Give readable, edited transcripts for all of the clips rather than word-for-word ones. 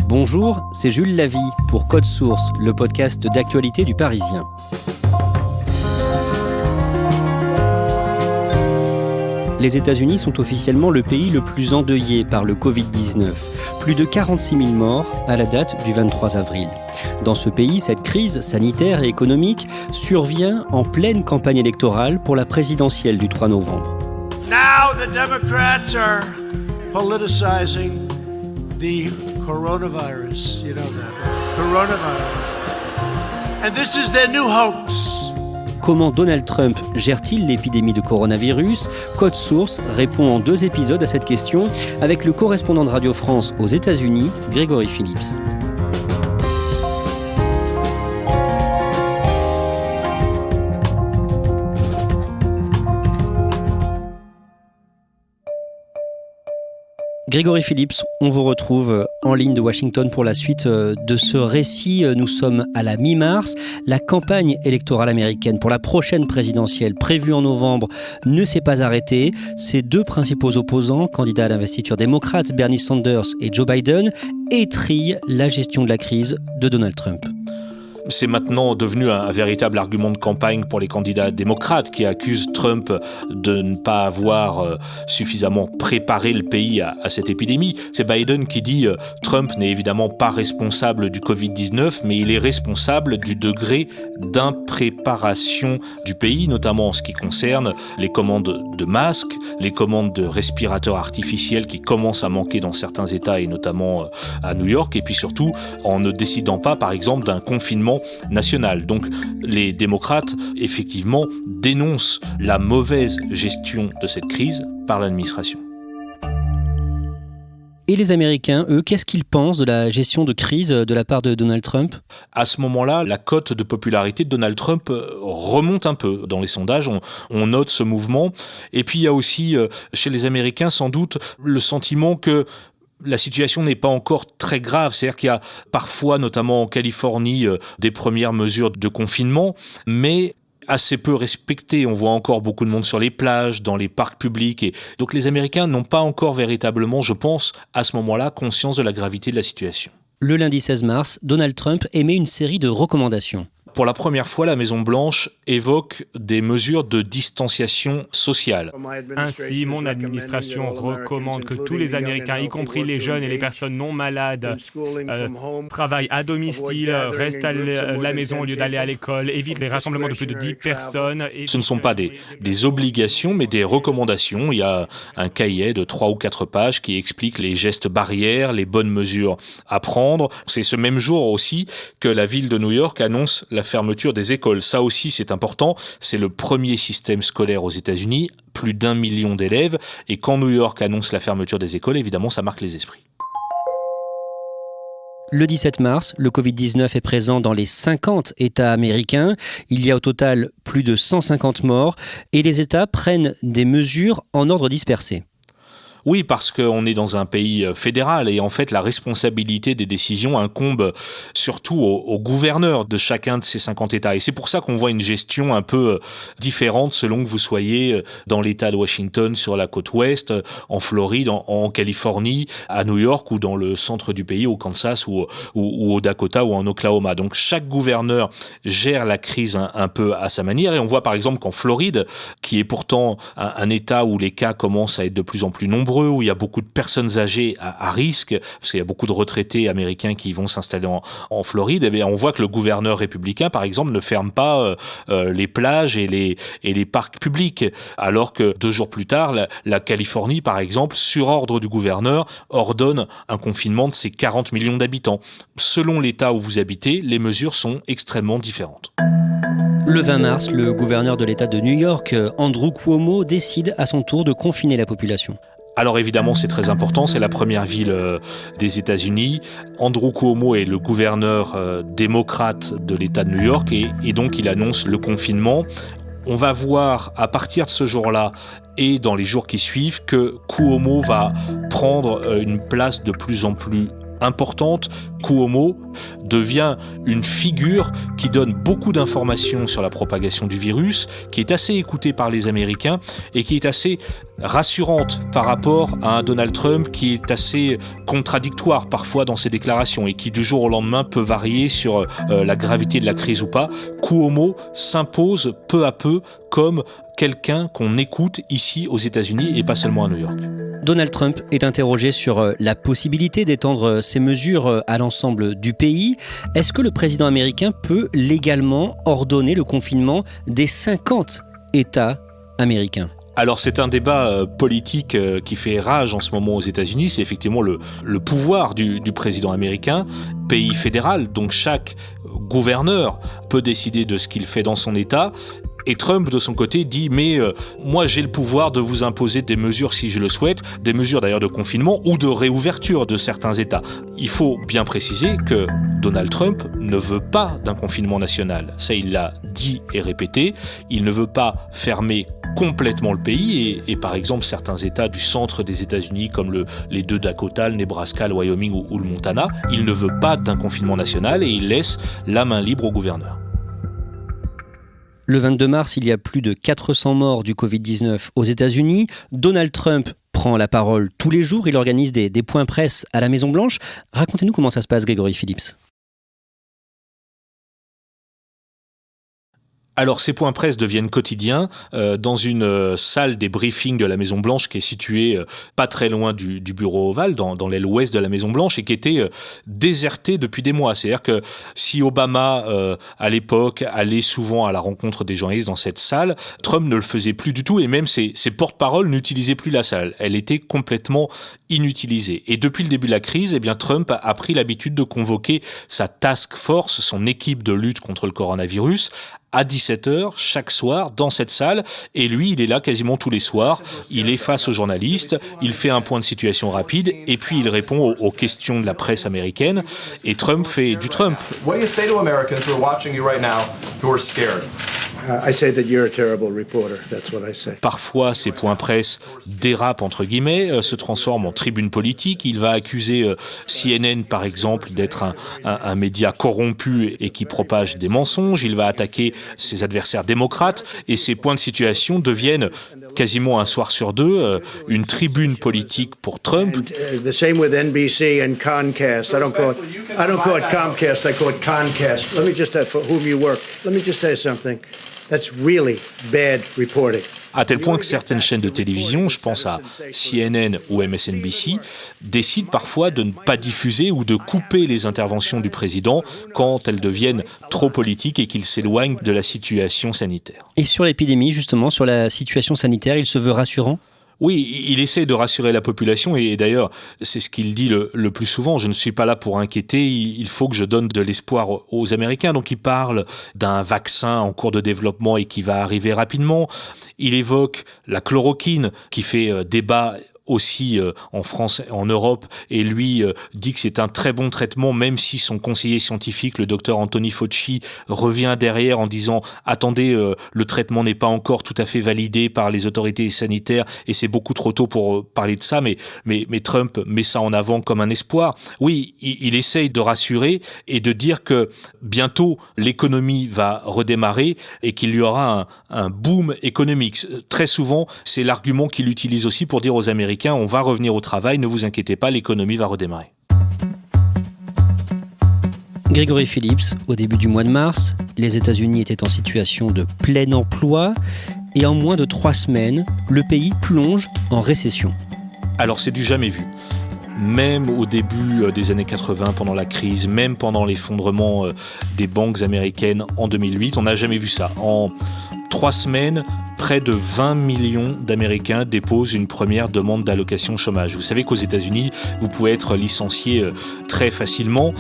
Bonjour, c'est Jules Lavie pour Code Source, le podcast d'actualité du Parisien. Les États-Unis sont officiellement le pays le plus endeuillé par le Covid-19. Plus de 46 000 morts à la date du 23 avril. Dans ce pays, cette crise sanitaire et économique survient en pleine campagne électorale pour la présidentielle du 3 novembre. Now the Democrats are politicizing the coronavirus. You know that, coronavirus. And this is their new hoax. Comment Donald Trump gère-t-il l'épidémie de coronavirus ? Code Source répond en 2 épisodes à cette question avec le correspondant de Radio France aux États-Unis, Grégory Phillips. Grégory Phillips, on vous retrouve en ligne de Washington pour la suite de ce récit. Nous sommes à la mi-mars. La campagne électorale américaine pour la prochaine présidentielle prévue en novembre ne s'est pas arrêtée. Ses 2 principaux opposants, candidats à l'investiture démocrate, Bernie Sanders et Joe Biden, étrillent la gestion de la crise de Donald Trump. C'est maintenant devenu un véritable argument de campagne pour les candidats démocrates qui accusent Trump de ne pas avoir suffisamment préparé le pays à cette épidémie. C'est Biden qui dit Trump n'est évidemment pas responsable du Covid-19, mais il est responsable du degré d'impréparation du pays, notamment en ce qui concerne les commandes de masques, les commandes de respirateurs artificiels qui commencent à manquer dans certains États et notamment à New York, et puis surtout en ne décidant pas, par exemple, d'un confinement national. Donc les démocrates, effectivement, dénoncent la mauvaise gestion de cette crise par l'administration. Et les Américains, eux, qu'est-ce qu'ils pensent de la gestion de crise de la part de Donald Trump ? À ce moment-là, la cote de popularité de Donald Trump remonte un peu dans les sondages. On note ce mouvement. Et puis il y a aussi, chez les Américains, sans doute, le sentiment que la situation n'est pas encore très grave, c'est-à-dire qu'il y a parfois, notamment en Californie, des premières mesures de confinement, mais assez peu respectées. On voit encore beaucoup de monde sur les plages, dans les parcs publics. Et donc les Américains n'ont pas encore véritablement, je pense, à ce moment-là, conscience de la gravité de la situation. Le lundi 16 mars, Donald Trump émet une série de recommandations. Pour la première fois, la Maison-Blanche évoque des mesures de distanciation sociale. Ainsi, mon administration recommande que tous les Américains, y compris les jeunes et les personnes non malades, travaillent à domicile, restent à la maison au lieu d'aller à l'école, évitent les rassemblements de plus de 10 personnes. Ce ne sont pas des obligations, mais des recommandations. Il y a un cahier de 3 ou 4 pages qui explique les gestes barrières, les bonnes mesures à prendre. C'est ce même jour aussi que la ville de New York annonce la fermeture des écoles. Ça aussi, c'est important. C'est le premier système scolaire aux États-Unis, plus d'1 million d'élèves. Et quand New York annonce la fermeture des écoles, évidemment, ça marque les esprits. Le 17 mars, le Covid-19 est présent dans les 50 États américains. Il y a au total plus de 150 morts et les États prennent des mesures en ordre dispersé. Oui, parce qu'on est dans un pays fédéral et en fait la responsabilité des décisions incombe surtout aux gouverneurs de chacun de ces 50 États. Et c'est pour ça qu'on voit une gestion un peu différente selon que vous soyez dans l'État de Washington, sur la côte ouest, en Floride, en Californie, à New York ou dans le centre du pays, au Kansas ou au Dakota ou en Oklahoma. Donc chaque gouverneur gère la crise un peu à sa manière. Et on voit par exemple qu'en Floride, qui est pourtant un État où les cas commencent à être de plus en plus nombreux, où il y a beaucoup de personnes âgées à risque, parce qu'il y a beaucoup de retraités américains qui vont s'installer en Floride, et bien on voit que le gouverneur républicain, par exemple, ne ferme pas les plages et les parcs publics, alors que 2 jours plus tard, la Californie, par exemple, sur ordre du gouverneur, ordonne un confinement de ses 40 millions d'habitants. Selon l'État où vous habitez, les mesures sont extrêmement différentes. Le 20 mars, le gouverneur de l'État de New York, Andrew Cuomo, décide à son tour de confiner la population. Alors évidemment, c'est très important, c'est la première ville des États-Unis. Andrew Cuomo est le gouverneur démocrate de l'État de New York et donc il annonce le confinement. On va voir à partir de ce jour-là et dans les jours qui suivent que Cuomo va prendre une place de plus en plus importante, Cuomo devient une figure qui donne beaucoup d'informations sur la propagation du virus, qui est assez écoutée par les Américains et qui est assez rassurante par rapport à un Donald Trump qui est assez contradictoire parfois dans ses déclarations et qui du jour au lendemain peut varier sur la gravité de la crise ou pas. Cuomo s'impose peu à peu comme quelqu'un qu'on écoute ici aux États-Unis et pas seulement à New York. Donald Trump est interrogé sur la possibilité d'étendre ces mesures à l'ensemble du pays. Est-ce que le président américain peut légalement ordonner le confinement des 50 États américains ? Alors c'est un débat politique qui fait rage en ce moment aux États-Unis. C'est effectivement le pouvoir du président américain, pays fédéral, donc chaque gouverneur peut décider de ce qu'il fait dans son État. Et Trump, de son côté, dit « mais moi j'ai le pouvoir de vous imposer des mesures si je le souhaite, des mesures d'ailleurs de confinement ou de réouverture de certains États ». Il faut bien préciser que Donald Trump ne veut pas d'un confinement national. Ça, il l'a dit et répété. Il ne veut pas fermer complètement le pays et par exemple certains États du centre des États-Unis comme les deux Dakota, le Nebraska, le Wyoming ou le Montana, il ne veut pas d'un confinement national et il laisse la main libre au gouverneur. Le 22 mars, il y a plus de 400 morts du Covid-19 aux États-Unis. Donald Trump prend la parole tous les jours. Il organise des points presse à la Maison-Blanche. Racontez-nous comment ça se passe, Grégory Phillips. Alors, ces points presse deviennent quotidiens dans une salle des briefings de la Maison-Blanche qui est située pas très loin du bureau ovale, dans l'aile ouest de la Maison-Blanche et qui était désertée depuis des mois. C'est-à-dire que si Obama, à l'époque, allait souvent à la rencontre des journalistes dans cette salle, Trump ne le faisait plus du tout et même ses porte-paroles n'utilisaient plus la salle. Elle était complètement inutilisée. Et depuis le début de la crise, eh bien, Trump a pris l'habitude de convoquer sa task force, son équipe de lutte contre le coronavirus, à 17h chaque soir dans cette salle et lui il est là quasiment tous les soirs, il est face aux journalistes, il fait un point de situation rapide et puis il répond aux questions de la presse américaine et Trump fait du Trump. What do you say to Americans who are watching you right now who are scared? I say that you're a terrible reporter. That's what I say. Parfois, ces points presse dérapent, entre guillemets, se transforment en tribune politique. Il va accuser CNN, par exemple, d'être un média corrompu et qui propage des mensonges. Il va attaquer ses adversaires démocrates. Et ces points de situation deviennent quasiment un soir sur deux une tribune politique pour Trump. The same with NBC and Comcast. I don't call it Comcast. I call it Comcast. Let me just for whom you work. Let me just tell you something. That's really bad reporting. À tel point que certaines chaînes de télévision, je pense à CNN ou MSNBC, décident parfois de ne pas diffuser ou de couper les interventions du président quand elles deviennent trop politiques et qu'il s'éloigne de la situation sanitaire. Et sur l'épidémie, justement, sur la situation sanitaire, il se veut rassurant ? Oui, il essaie de rassurer la population et d'ailleurs, c'est ce qu'il dit le plus souvent. Je ne suis pas là pour inquiéter, il faut que je donne de l'espoir aux Américains. Donc il parle d'un vaccin en cours de développement et qui va arriver rapidement. Il évoque la chloroquine qui fait débat aussi en France et en Europe, et lui dit que c'est un très bon traitement, même si son conseiller scientifique, le docteur Anthony Fauci, revient derrière en disant « Attendez, le traitement n'est pas encore tout à fait validé par les autorités sanitaires et c'est beaucoup trop tôt pour parler de ça », mais Trump met ça en avant comme un espoir. Oui, il essaye de rassurer et de dire que bientôt l'économie va redémarrer et qu'il y aura un boom économique. Très souvent, c'est l'argument qu'il utilise aussi pour dire aux Américains on va revenir au travail, ne vous inquiétez pas, l'économie va redémarrer. Grégory Phillips, au début du mois de mars, les États-Unis étaient en situation de plein emploi et en moins de 3 semaines, le pays plonge en récession. Alors c'est du jamais vu. Même au début des années 80, pendant la crise, même pendant l'effondrement des banques américaines en 2008, on n'a jamais vu ça. En 3 semaines, près de 20 millions d'Américains déposent une première demande d'allocation chômage. Vous savez qu'aux États-Unis, vous pouvez être licencié très facilement.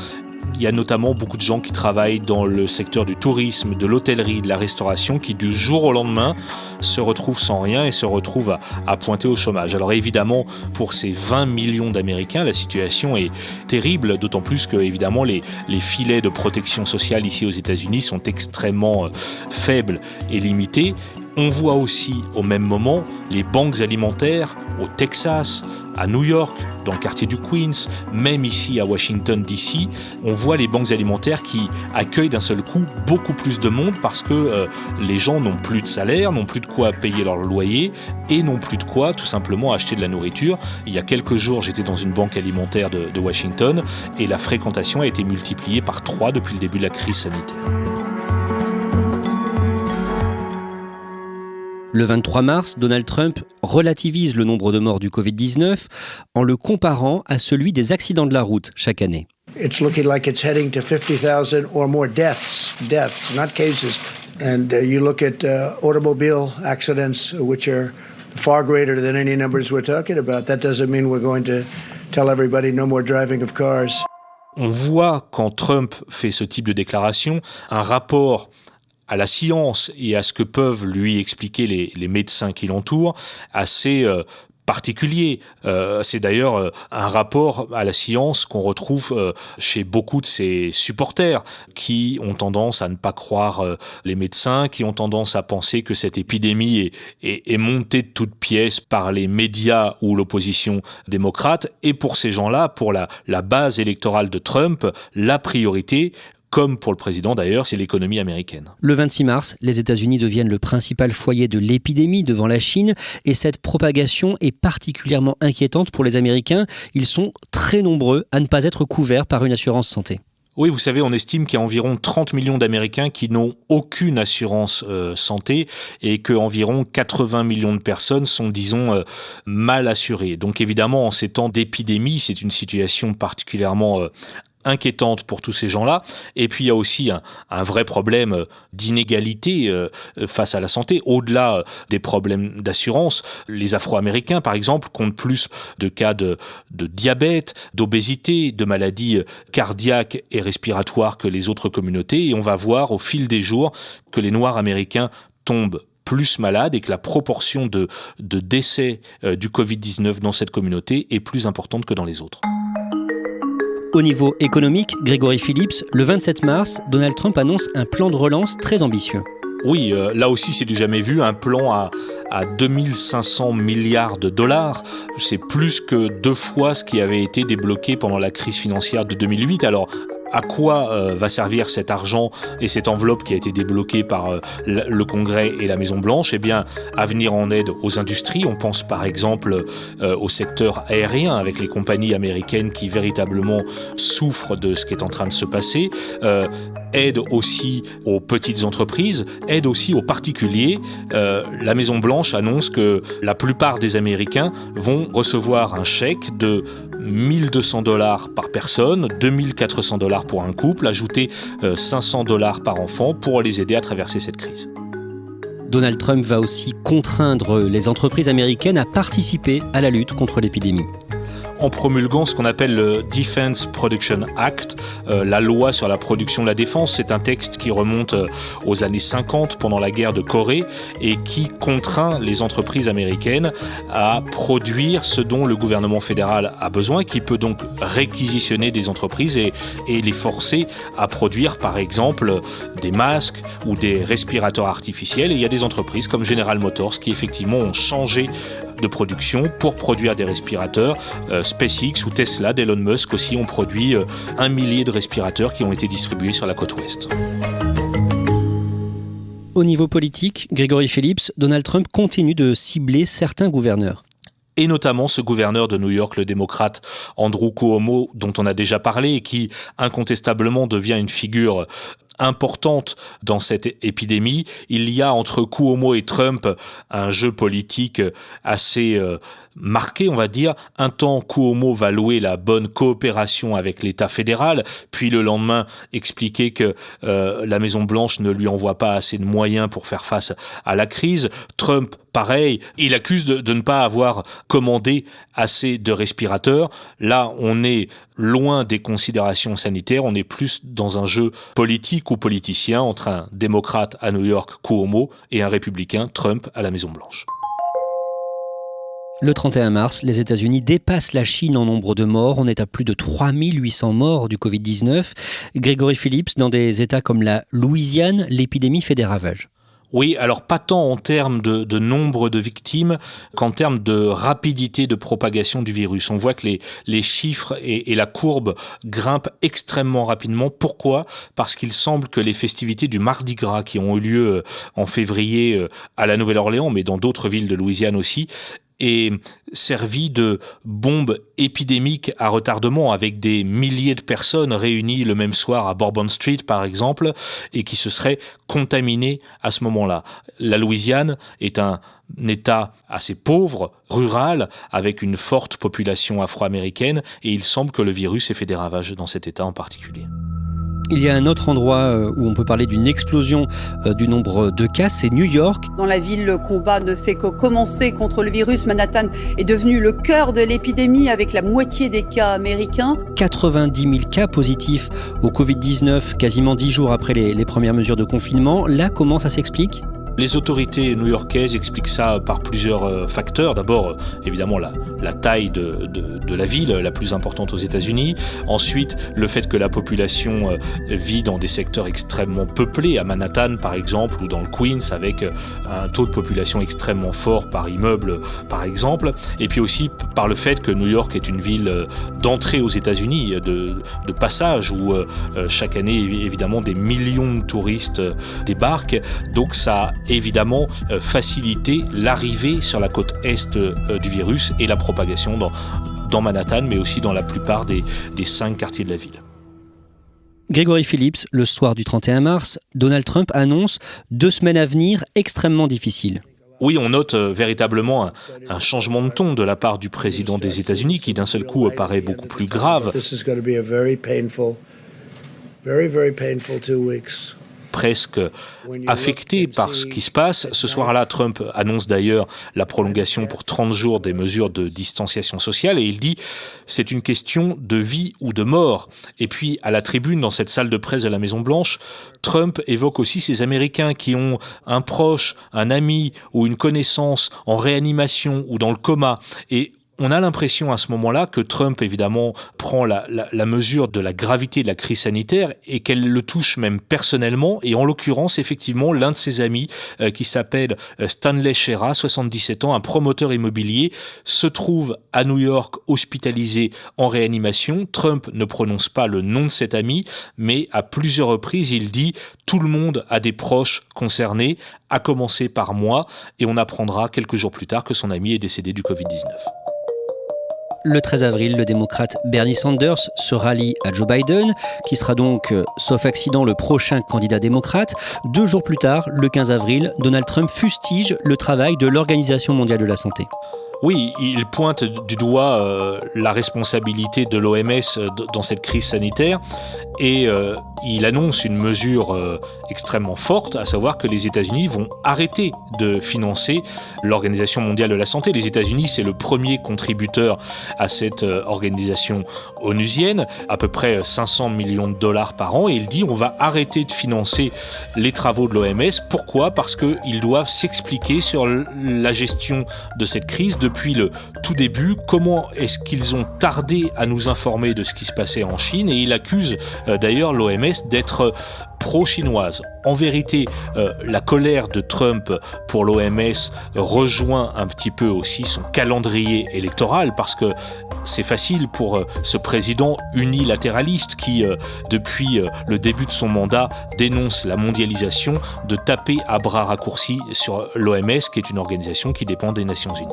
Il y a notamment beaucoup de gens qui travaillent dans le secteur du tourisme, de l'hôtellerie, de la restauration, qui du jour au lendemain se retrouvent sans rien et se retrouvent à pointer au chômage. Alors évidemment, pour ces 20 millions d'Américains, la situation est terrible, d'autant plus que évidemment les filets de protection sociale ici aux États-Unis sont extrêmement faibles et limités. On voit aussi au même moment les banques alimentaires au Texas, à New York, dans le quartier du Queens, même ici à Washington DC, on voit les banques alimentaires qui accueillent d'un seul coup beaucoup plus de monde parce que les gens n'ont plus de salaire, n'ont plus de quoi payer leur loyer et n'ont plus de quoi tout simplement acheter de la nourriture. Il y a quelques jours, j'étais dans une banque alimentaire de Washington et la fréquentation a été multipliée par 3 depuis le début de la crise sanitaire. Le 23 mars, Donald Trump relativise le nombre de morts du Covid-19 en le comparant à celui des accidents de la route chaque année. It's looking like it's heading to 50,000 or more deaths, not cases. And you look at automobile accidents, which are far greater than any numbers we're talking about. That doesn't mean we're going to tell everybody no more driving of cars. On voit quand Trump fait ce type de déclaration un rapport à la science et à ce que peuvent lui expliquer les médecins qui l'entourent, assez particulier. C'est d'ailleurs un rapport à la science qu'on retrouve chez beaucoup de ses supporters qui ont tendance à ne pas croire les médecins, qui ont tendance à penser que cette épidémie est montée de toutes pièces par les médias ou l'opposition démocrate. Et pour ces gens-là, pour la base électorale de Trump, la priorité, comme pour le président d'ailleurs, c'est l'économie américaine. Le 26 mars, les États-Unis deviennent le principal foyer de l'épidémie devant la Chine et cette propagation est particulièrement inquiétante pour les Américains. Ils sont très nombreux à ne pas être couverts par une assurance santé. Oui, vous savez, on estime qu'il y a environ 30 millions d'Américains qui n'ont aucune assurance santé et qu'environ 80 millions de personnes sont, disons, mal assurées. Donc évidemment, en ces temps d'épidémie, c'est une situation particulièrement inquiétante pour tous ces gens-là. Et puis il y a aussi un vrai problème d'inégalité face à la santé. Au-delà des problèmes d'assurance, les Afro-Américains, par exemple, comptent plus de cas de diabète, d'obésité, de maladies cardiaques et respiratoires que les autres communautés. Et on va voir au fil des jours que les Noirs américains tombent plus malades et que la proportion de décès du Covid-19 dans cette communauté est plus importante que dans les autres. Au niveau économique, Gregory Phillips, le 27 mars, Donald Trump annonce un plan de relance très ambitieux. Oui, là aussi c'est du jamais vu, un plan à 2500 milliards de dollars. C'est plus que 2 fois ce qui avait été débloqué pendant la crise financière de 2008. Alors, à quoi va servir cet argent et cette enveloppe qui a été débloquée par le Congrès et la Maison-Blanche ? Eh bien, à venir en aide aux industries. On pense par exemple au secteur aérien avec les compagnies américaines qui véritablement souffrent de ce qui est en train de se passer. Aide aussi aux petites entreprises, aide aussi aux particuliers. La Maison-Blanche annonce que la plupart des Américains vont recevoir un chèque de $1 200 par personne, $2 400 pour un couple, ajouter $500 par enfant pour les aider à traverser cette crise. Donald Trump va aussi contraindre les entreprises américaines à participer à la lutte contre l'épidémie. En promulguant ce qu'on appelle le Defense Production Act, la loi sur la production de la défense. C'est un texte qui remonte aux années 50 pendant la guerre de Corée et qui contraint les entreprises américaines à produire ce dont le gouvernement fédéral a besoin, qui peut donc réquisitionner des entreprises et les forcer à produire par exemple des masques ou des respirateurs artificiels. Et il y a des entreprises comme General Motors qui effectivement ont changé de production pour produire des respirateurs. SpaceX ou Tesla d'Elon Musk aussi ont produit 1 millier de respirateurs qui ont été distribués sur la côte ouest. Au niveau politique, Gregory Phillips, Donald Trump continue de cibler certains gouverneurs. Et notamment ce gouverneur de New York, le démocrate Andrew Cuomo, dont on a déjà parlé et qui incontestablement devient une figure importante dans cette épidémie. Il y a entre Cuomo et Trump un jeu politique assez marqué, on va dire. Un temps, Cuomo va louer la bonne coopération avec l'État fédéral, puis le lendemain expliquer que la Maison-Blanche ne lui envoie pas assez de moyens pour faire face à la crise. Trump, pareil, il accuse de ne pas avoir commandé assez de respirateurs. Là, on est loin des considérations sanitaires, on est plus dans un jeu politique ou politicien entre un démocrate à New York, Cuomo, et un républicain, Trump, à la Maison-Blanche. Le 31 mars, les États-Unis dépassent la Chine en nombre de morts. On est à plus de 3800 morts du Covid-19. Gregory Phillips, dans des États comme la Louisiane, l'épidémie fait des ravages. Oui, alors pas tant en termes de nombre de victimes qu'en termes de rapidité de propagation du virus. On voit que les chiffres et la courbe grimpent extrêmement rapidement. Pourquoi ? Parce qu'il semble que les festivités du Mardi Gras qui ont eu lieu en février à la Nouvelle-Orléans, mais dans d'autres villes de Louisiane aussi, est servi de bombe épidémique à retardement avec des milliers de personnes réunies le même soir à Bourbon Street par exemple et qui se seraient contaminées à ce moment-là. La Louisiane est un État assez pauvre, rural, avec une forte population afro-américaine et il semble que le virus ait fait des ravages dans cet État en particulier. Il y a un autre endroit où on peut parler d'une explosion du nombre de cas, c'est New York. Dans la ville, le combat ne fait que commencer contre le virus. Manhattan est devenu le cœur de l'épidémie avec la moitié des cas américains. 90 000 cas positifs au Covid-19, quasiment 10 jours après les premières mesures de confinement. Là, comment ça s'explique ? Les autorités new-yorkaises expliquent ça par plusieurs facteurs. D'abord, évidemment, la taille de la ville, la plus importante aux États-Unis. Ensuite, le fait que la population vit dans des secteurs extrêmement peuplés, à Manhattan par exemple, ou dans le Queens, avec un taux de population extrêmement fort par immeuble, par exemple. Et puis aussi par le fait que New York est une ville d'entrée aux États-Unis, de passage, où chaque année, évidemment, des millions de touristes débarquent. Donc ça évidemment faciliter l'arrivée sur la côte est du virus et la propagation dans Manhattan, mais aussi dans la plupart des 5 quartiers de la ville. Grégory Phillips, le soir du 31 mars, Donald Trump annonce 2 semaines à venir extrêmement difficiles. Oui, on note véritablement un changement de ton de la part du président des États-Unis qui d'un seul coup paraît beaucoup plus grave. Presque affecté par ce qui se passe. Ce soir-là, Trump annonce d'ailleurs la prolongation pour 30 jours des mesures de distanciation sociale et il dit « c'est une question de vie ou de mort ». Et puis, à la tribune, dans cette salle de presse de la Maison-Blanche, Trump évoque aussi ces Américains qui ont un proche, un ami ou une connaissance en réanimation ou dans le coma. Et on a l'impression à ce moment-là que Trump, évidemment, prend la mesure de la gravité de la crise sanitaire et qu'elle le touche même personnellement. Et en l'occurrence, effectivement, l'un de ses amis, qui s'appelle Stanley Shera, 77 ans, un promoteur immobilier, se trouve à New York hospitalisé en réanimation. Trump ne prononce pas le nom de cet ami, mais à plusieurs reprises, il dit « tout le monde a des proches concernés, à commencer par moi ». Et on apprendra quelques jours plus tard que son ami est décédé du Covid-19. Le 13 avril, le démocrate Bernie Sanders se rallie à Joe Biden, qui sera donc, sauf accident, le prochain candidat démocrate. 2 jours plus tard, le 15 avril, Donald Trump fustige le travail de l'Organisation mondiale de la santé. Oui, il pointe du doigt la responsabilité de l'OMS dans cette crise sanitaire et il annonce une mesure extrêmement forte, à savoir que les États-Unis vont arrêter de financer l'Organisation mondiale de la santé. Les États-Unis, c'est le premier contributeur à cette organisation onusienne, à peu près 500 millions de dollars par an, et il dit on va arrêter de financer les travaux de l'OMS. Pourquoi ? Parce qu'ils doivent s'expliquer sur la gestion de cette crise depuis le tout début. Comment est-ce qu'ils ont tardé à nous informer de ce qui se passait en Chine ? Et il accuse d'ailleurs l'OMS d'être pro-chinoise. En vérité, la colère de Trump pour l'OMS rejoint un petit peu aussi son calendrier électoral parce que c'est facile pour ce président unilatéraliste qui, depuis le début de son mandat, dénonce la mondialisation, de taper à bras raccourcis sur l'OMS, qui est une organisation qui dépend des Nations Unies.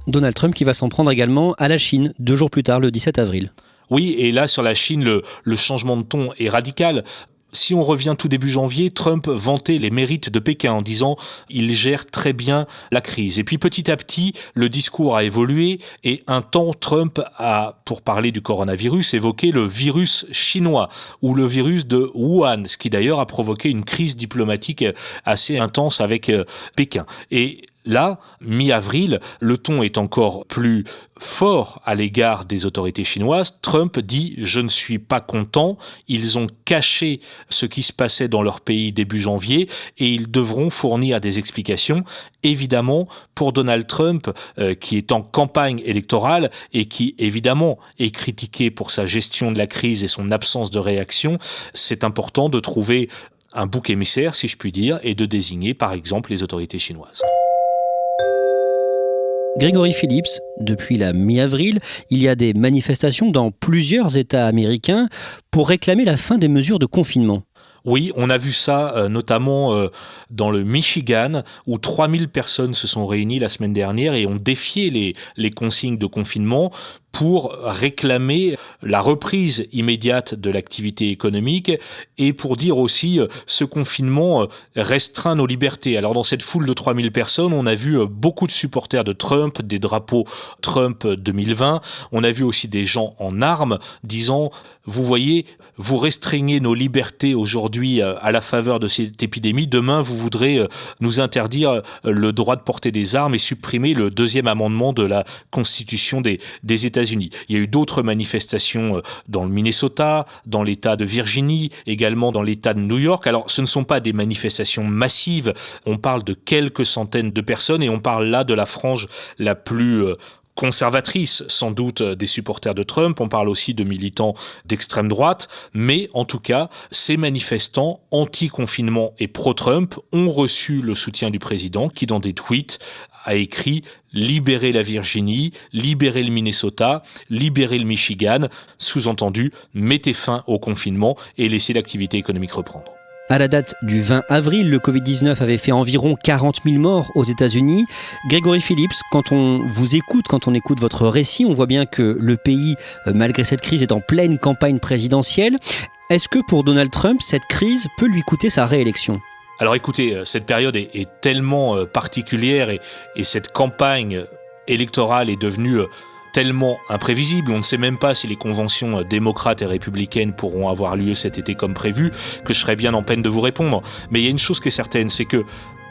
Donald Trump qui va s'en prendre également à la Chine, 2 jours plus tard, le 17 avril. Oui, et là, sur la Chine, le changement de ton est radical. Si on revient tout début janvier, Trump vantait les mérites de Pékin en disant « il gère très bien la crise ». Et puis petit à petit, le discours a évolué et un temps, Trump a, pour parler du coronavirus, évoqué le virus chinois ou le virus de Wuhan, ce qui d'ailleurs a provoqué une crise diplomatique assez intense avec Pékin. Et là, mi-avril, le ton est encore plus fort à l'égard des autorités chinoises. Trump dit « je ne suis pas content ». Ils ont caché ce qui se passait dans leur pays début janvier et ils devront fournir des explications. Évidemment, pour Donald Trump, qui est en campagne électorale et qui, évidemment, est critiqué pour sa gestion de la crise et son absence de réaction, c'est important de trouver un bouc émissaire, si je puis dire, et de désigner par exemple les autorités chinoises. Gregory Phillips, depuis la mi-avril, il y a des manifestations dans plusieurs États américains pour réclamer la fin des mesures de confinement. Oui, on a vu ça notamment dans le Michigan, où 3000 personnes se sont réunies la semaine dernière et ont défié les consignes de confinement pour réclamer la reprise immédiate de l'activité économique et pour dire aussi ce confinement restreint nos libertés. Alors dans cette foule de 3000 personnes, on a vu beaucoup de supporters de Trump, des drapeaux Trump 2020. On a vu aussi des gens en armes disant « Vous voyez, vous restreignez nos libertés aujourd'hui à la faveur de cette épidémie. Demain, vous voudrez nous interdire le droit de porter des armes et supprimer le 2e amendement de la Constitution des États-Unis. » Il y a eu d'autres manifestations dans le Minnesota, dans l'État de Virginie, également dans l'État de New York. Alors, ce ne sont pas des manifestations massives. On parle de quelques centaines de personnes et on parle là de la frange la plus conservatrice, sans doute des supporters de Trump. On parle aussi de militants d'extrême droite. Mais en tout cas, ces manifestants anti-confinement et pro-Trump ont reçu le soutien du président qui, dans des tweets, a écrit « Libérer la Virginie, libérer le Minnesota, libérer le Michigan », sous-entendu « Mettez fin au confinement et laissez l'activité économique reprendre ». À la date du 20 avril, le Covid-19 avait fait environ 40 000 morts aux États-Unis. Gregory Phillips, quand on vous écoute, quand on écoute votre récit, on voit bien que le pays, malgré cette crise, est en pleine campagne présidentielle. Est-ce que pour Donald Trump, cette crise peut lui coûter sa réélection ? Alors écoutez, cette période est tellement particulière et cette campagne électorale est devenue tellement imprévisible. On ne sait même pas si les conventions démocrates et républicaines pourront avoir lieu cet été comme prévu, que je serais bien en peine de vous répondre. Mais il y a une chose qui est certaine, c'est que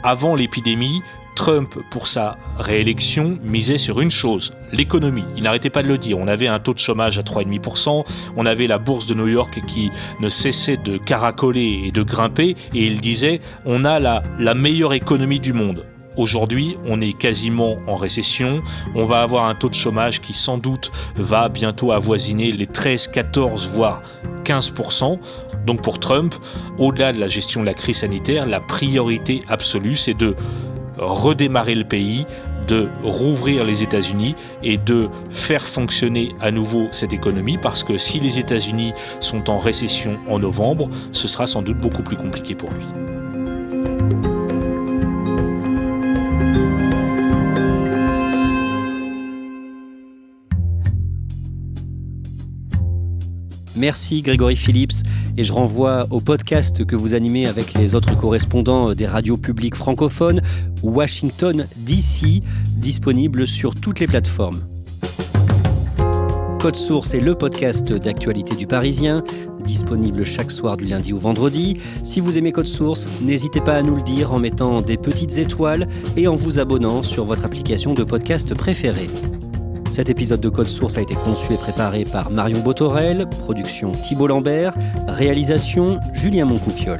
avant l'épidémie, Trump, pour sa réélection, misait sur une chose, l'économie. Il n'arrêtait pas de le dire. On avait un taux de chômage à 3,5%, on avait la bourse de New York qui ne cessait de caracoler et de grimper, et il disait « on a la meilleure économie du monde ». Aujourd'hui, on est quasiment en récession. On va avoir un taux de chômage qui, sans doute, va bientôt avoisiner les 13, 14, voire 15%. Donc pour Trump, au-delà de la gestion de la crise sanitaire, la priorité absolue, c'est de redémarrer le pays, de rouvrir les États-Unis et de faire fonctionner à nouveau cette économie, parce que si les États-Unis sont en récession en novembre, ce sera sans doute beaucoup plus compliqué pour lui. Merci Gregory Phillips et je renvoie au podcast que vous animez avec les autres correspondants des radios publiques francophones, Washington DC, disponible sur toutes les plateformes. Code Source est le podcast d'actualité du Parisien, disponible chaque soir du lundi au vendredi. Si vous aimez Code Source, n'hésitez pas à nous le dire en mettant des petites étoiles et en vous abonnant sur votre application de podcast préférée. Cet épisode de Code Source a été conçu et préparé par Marion Botorel, production Thibault Lambert, réalisation Julien Moncouquiol.